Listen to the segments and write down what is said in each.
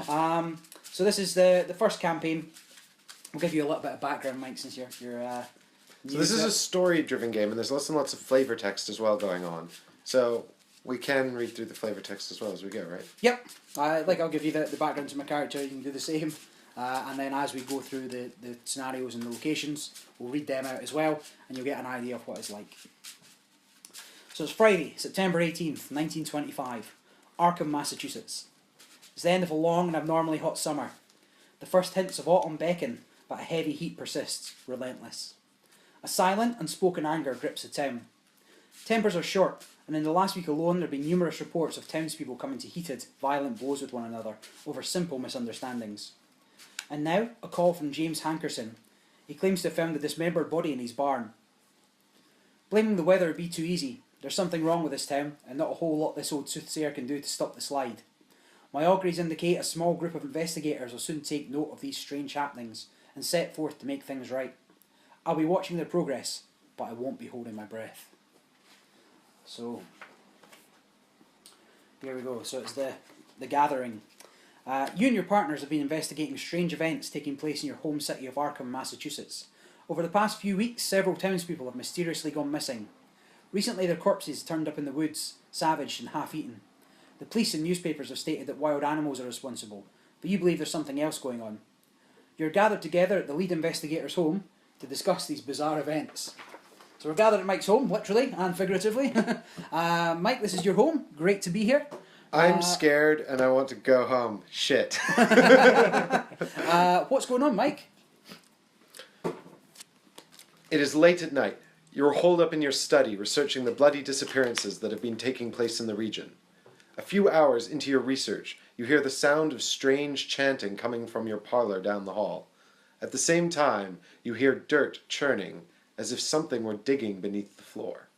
So this is the first campaign. We'll give you a little bit of background, Mike, since you're So this is a story-driven game, and there's lots and lots of flavor text as well going on. So we can read through the flavor text as well as we go, right? Yep. I'll give you the background to my character. You can do the same. And then as we go through the scenarios and the locations, we'll read them out as well, and you'll get an idea of what it's like. So it's Friday, September 18th, 1925, Arkham, Massachusetts. It's the end of a long and abnormally hot summer. The first hints of autumn beckon, but a heavy heat persists, relentless. A silent, unspoken anger grips the town. Tempers are short, and in the last week alone there have been numerous reports of townspeople coming to heated, violent blows with one another over simple misunderstandings. And now, a call from James Hankerson. He claims to have found a dismembered body in his barn. Blaming the weather would be too easy. There's something wrong with this town, and not a whole lot this old soothsayer can do to stop the slide. My auguries indicate a small group of investigators will soon take note of these strange happenings and set forth to make things right. I'll be watching their progress, but I won't be holding my breath. So, here we go. So it's the gathering. You and your partners have been investigating strange events taking place in your home city of Arkham, Massachusetts. Over the past few weeks, several townspeople have mysteriously gone missing. Recently, their corpses turned up in the woods, savaged and half-eaten. The police and newspapers have stated that wild animals are responsible, but you believe there's something else going on. You're gathered together at the lead investigator's home to discuss these bizarre events. So we're gathered at Mike's home, literally and figuratively. Mike, this is your home. Great to be here. I'm scared and I want to go home. Shit. What's going on, Mike? It is late at night. You are holed up in your study researching the bloody disappearances that have been taking place in the region. A few hours into your research, you hear the sound of strange chanting coming from your parlor down the hall. At the same time, you hear dirt churning, as if something were digging beneath the floor.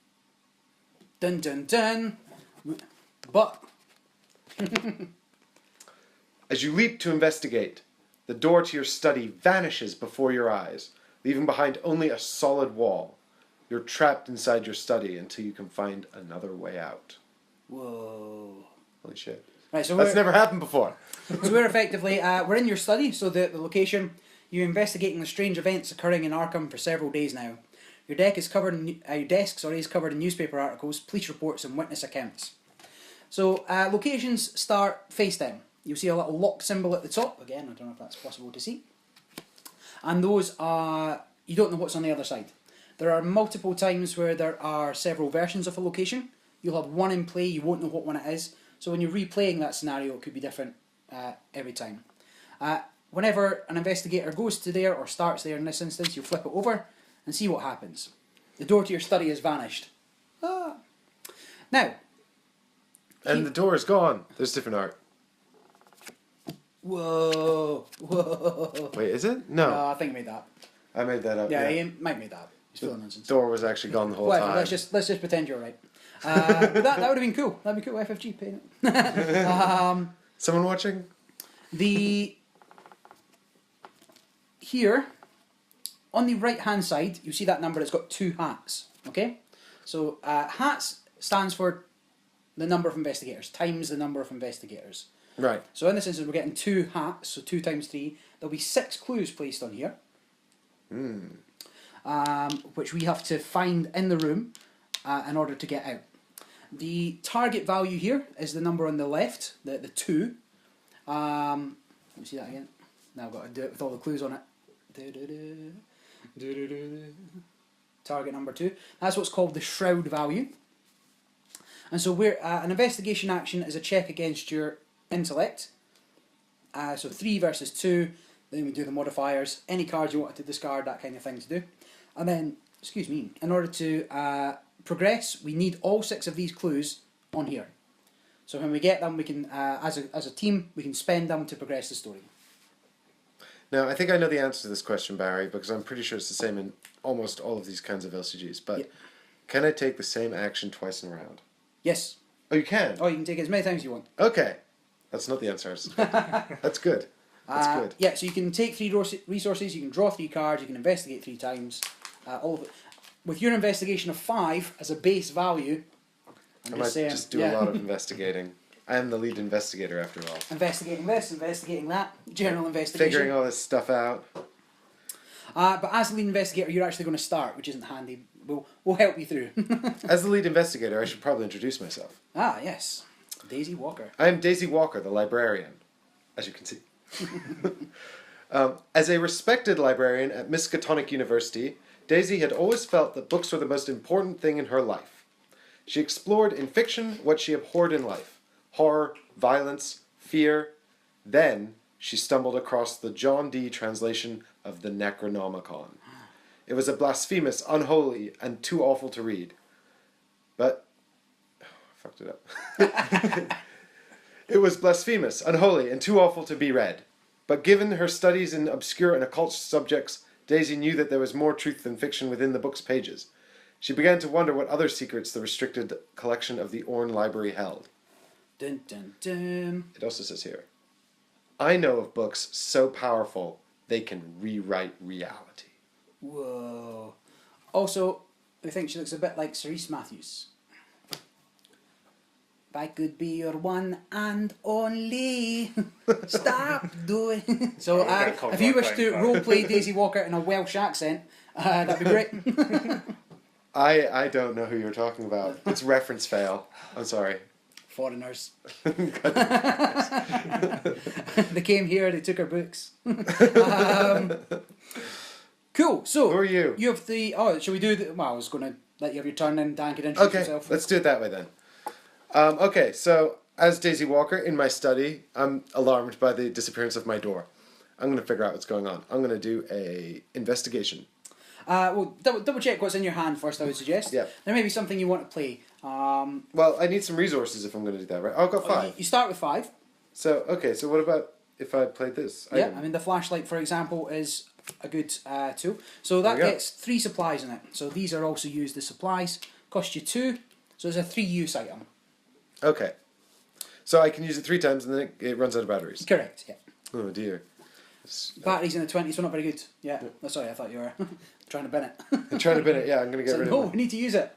Dun dun dun. But... As you leap to investigate, the door to your study vanishes before your eyes, leaving behind only a solid wall. You're trapped inside your study until you can find another way out. Whoa. Holy shit. Right, so that's never happened before. So we're effectively, we're in your study, so the location, you're investigating the strange events occurring in Arkham for several days now. Your desk is covered in newspaper articles, police reports and witness accounts. So locations start face down. You'll see a little lock symbol at the top. Again, I don't know if that's possible to see. And those are, you don't know what's on the other side. There are multiple times where there are several versions of a location. You'll have one in play, you won't know what one it is. So when you're replaying that scenario, it could be different every time. Whenever an investigator goes to there, or starts there in this instance, you flip it over and see what happens. The door to your study has vanished. Ah. Now. And the door is gone. There's different art. Whoa. Whoa. Wait, is it? No. No, I think I made that up. I made that up. Yeah, Mike made that up. He's full of nonsense. The door was actually gone the whole time. Let's just pretend you're right. But that would have been cool. That'd be cool. FFG paying it. Someone watching? Here, on the right hand side, you see that number. It's got two hats. Okay, so hats stands for the number of investigators times the number of investigators. Right. So in this instance, we're getting two hats. So 2 times 3. There'll be 6 clues placed on here. Which we have to find in the room in order to get out. The target value here is the number on the left, the 2. Let me see that again. Now I've got to do it with all the clues on it. Target number 2. That's what's called the shroud value. And so we're, an investigation action is a check against your intellect. So 3 versus 2. Then we do the modifiers. Any cards you want to discard, that kind of thing to do. And then, excuse me, in order to progress, we need all 6 of these clues on here. So when we get them, we can, as a team, we can spend them to progress the story. Now, I think I know the answer to this question, Barry, because I'm pretty sure it's the same in almost all of these kinds of LCGs. But can I take the same action twice in a round? Yes. Oh, you can? Oh, you can take it as many times as you want. Okay. That's not the answer I was expecting. That's good. That's good. Yeah, so you can take 3 resources, you can draw 3 cards, you can investigate 3 times. All of it. With your investigation of 5 as a base value, I might just do a lot of investigating. I am the lead investigator, after all. Investigating this, investigating that, general investigation. Figuring all this stuff out. But as the lead investigator, you're actually going to start, which isn't handy. We'll help you through. As the lead investigator, I should probably introduce myself. Ah, yes. Daisy Walker. I am Daisy Walker, the librarian, as you can see. As a respected librarian at Miskatonic University, Daisy had always felt that books were the most important thing in her life. She explored in fiction what she abhorred in life: horror, violence, fear. Then she stumbled across the John Dee translation of the Necronomicon. It was a blasphemous, unholy, and too awful to read. But... I fucked it up. It was blasphemous, unholy, and too awful to be read. But given her studies in obscure and occult subjects, Daisy knew that there was more truth than fiction within the book's pages. She began to wonder what other secrets the restricted collection of the Orne Library held. Dun, dun, dun. It also says here, I know of books so powerful they can rewrite reality. Whoa. Also, I think she looks a bit like Cerise Matthews. If I could be your one and only, stop doing... So, if you wish to roleplay Daisy Walker in a Welsh accent, that'd be great. I don't know who you're talking about. It's reference fail. I'm sorry. Foreigners. They came here, they took our books. Cool, so... Who are you? You have the... Oh, shall we do the... Well, I was going to let you have your turn and Dan could introduce yourself. Let's do it that way then. Okay, so as Daisy Walker in my study, I'm alarmed by the disappearance of my door. I'm going to figure out what's going on. I'm going to do a investigation. Well, double check what's in your hand first, I would suggest. Yeah. There may be something you want to play. Well, I need some resources if I'm going to do that, right? I've got 5. You start with 5. So, okay, so what about if I played this Yeah, item? I mean, the flashlight, for example, is a good tool. So that gets 3 supplies in it. So these are also used as supplies. Cost you 2, so it's a 3-use item. Okay. So I can use it 3 times and then it runs out of batteries. Correct, yeah. Oh, dear. Batteries in the 20s, so not very good. Yeah. Oh, sorry, I thought you were trying to bin it. I'm trying to bin it, yeah, I'm going to get rid of it. No, we need to use it.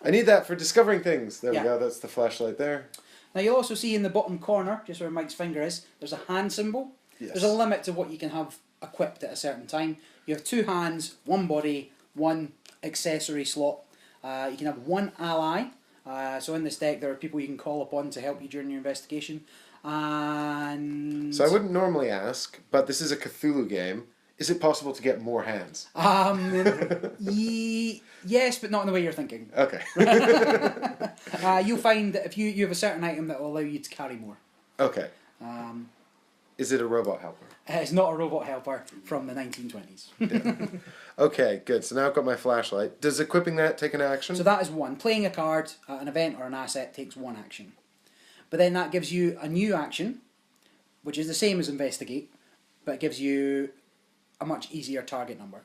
I need that for discovering things. There Yeah. we go, that's the flashlight there. Now you'll also see in the bottom corner, just where Mike's finger is, there's a hand symbol. Yes. There's a limit to what you can have equipped at a certain time. You have 2 hands, 1 body, 1 accessory slot. You can have 1 ally. So in this deck there are people you can call upon to help you during your investigation. And... So I wouldn't normally ask, but this is a Cthulhu game. Is it possible to get more hands? Yes, but not in the way you're thinking. Okay. You'll find that if you have a certain item that will allow you to carry more. Okay. Is it a robot helper? It's not a robot helper from the 1920s. Yeah. Okay, good. So now I've got my flashlight. Does equipping that take an action? So that is 1. Playing a card, an event or an asset takes 1 action. But then that gives you a new action, which is the same as investigate, but it gives you a much easier target number.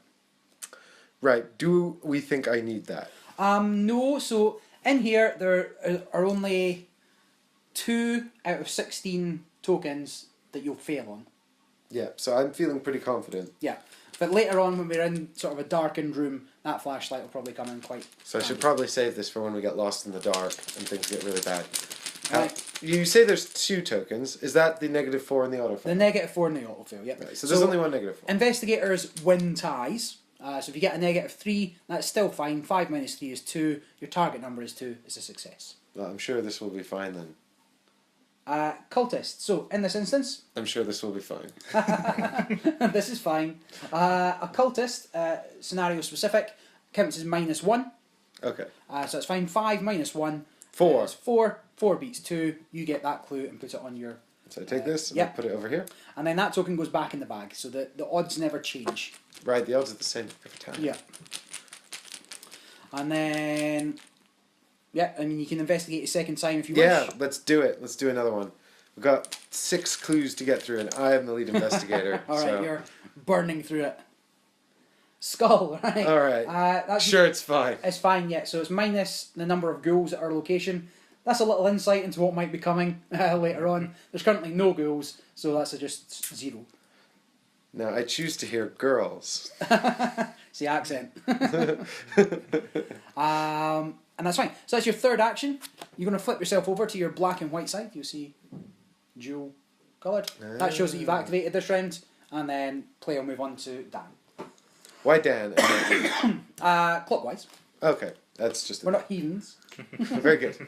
Right. Do we think I need that? No. So in here there are only 2 out of 16 tokens that you'll fail on. Yeah, so I'm feeling pretty confident. Yeah. But later on when we're in sort of a darkened room, that flashlight will probably come in quite... So I should probably save this for when we get lost in the dark and things get really bad. Right. You say there's 2 tokens. Is that the -4 in the autofill? The -4 in the autofill, yep. Right, so there's only one -4. Investigators win ties. So if you get a -3, that's still fine. 5 minus 3 is 2. Your target number is 2. It's a success. Well, I'm sure this will be fine then. Cultist. So in this instance... I'm sure this will be fine. This is fine. A cultist, scenario specific, counts as -1. Okay. So it's fine. 5 minus 1 4. is 4. 4 beats 2. You get that clue and put it on your... So I take this and yep. I put it over here. And then that token goes back in the bag. So the odds never change. Right, the odds are the same every time. Yeah. And then... Yeah, I mean, you can investigate a second time if you wish. Yeah, let's do it. Let's do another one. We've got 6 clues to get through and I am the lead investigator. Alright, you're burning through it. Skull, right? Alright. That's sure, it's fine. It's fine, yeah. So it's minus the number of ghouls at our location. That's a little insight into what might be coming later on. There's currently no ghouls, so that's just 0. Now, I choose to hear girls. It's the accent. And that's fine. So that's your third action. You're going to flip yourself over to your black and white side. You'll see dual coloured. That shows that you've activated this round. And then player will move on to Dan. Why Dan? And not you? Clockwise. Okay, that's just... We're not heathens. Very good.